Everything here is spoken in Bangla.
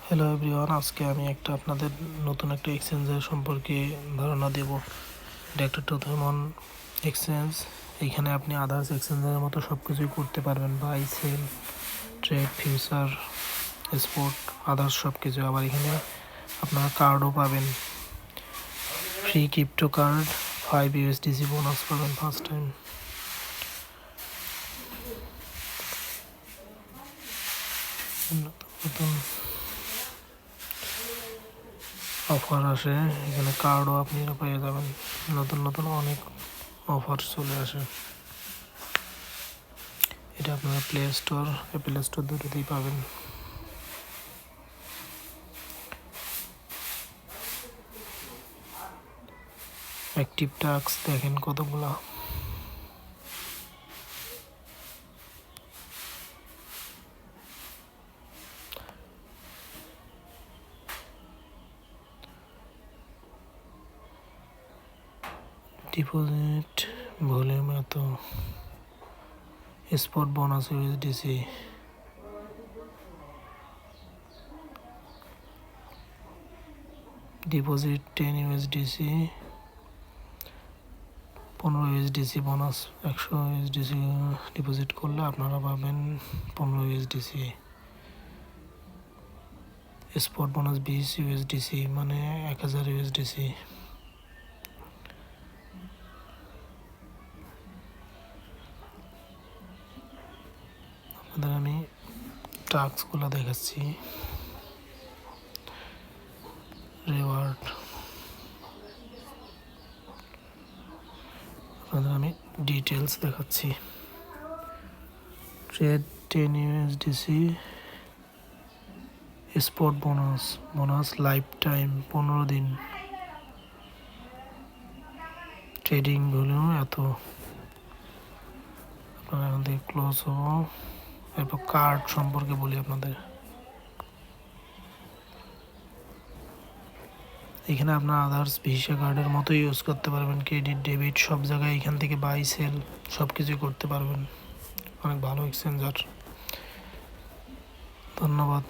হ্যালো এভরিওয়ান, আজকে আমি আপনাদের নতুন একটা এক্সচেঞ্জের সম্পর্কে ধারণা দেব। এটা একটা টোকেন এক্সচেঞ্জ। এইখানে আপনি আদার্স এক্সচেঞ্জের মতো সব কিছুই করতে পারবেন, buy sell, trade, future, spot, others সব কিছু। আবার এখানে আপনারা কার্ডও পাবেন, free crypto card, 5 USDC bonus পাবেন ফার্স্ট টাইম। নতুন অফার আসে, এখানে কার্ডও আপনারা পেয়ে যাবেন। নতুন নতুন অনেক অফার চলে আসে। এটা আপনারা প্লে স্টোর, অ্যাপেল স্টোর দুটোতেই পাবেন। অ্যাক্টিভ টাস্ক দেখেন কতগুলা। ডিপোজিট ভলিউম এত, spot bonus USDC, deposit 10 USDC, 15 USDC bonus. 100 USDC deposit করলে আপনারা পাবেন 15 USDC। স্পট বোনাস 20 USDC, মানে 1000 USDC। আপনাদের আমি টাস্কগুলো দেখাচ্ছি। রিওয়ার্ড আপনাদের আমি ডিটেলস দেখাচ্ছি। Trade 10 USDC, spot bonus life time 15 দিন, ট্রেডিং ভলিউম এত। আপনারা এখান থেকে ক্লোজ হবো। এরপর কার্ড সম্পর্কে বলি আপনাদের। এখানে আপনার আদার্স ভিসা কার্ডের মতো ইউজ করতে পারবেন, ক্রেডিট, ডেবিট সব জায়গায় এখান থেকে বাই সেল সব কিছুই করতে পারবেন। অনেক ভালো এক্সচেঞ্জার। ধন্যবাদ।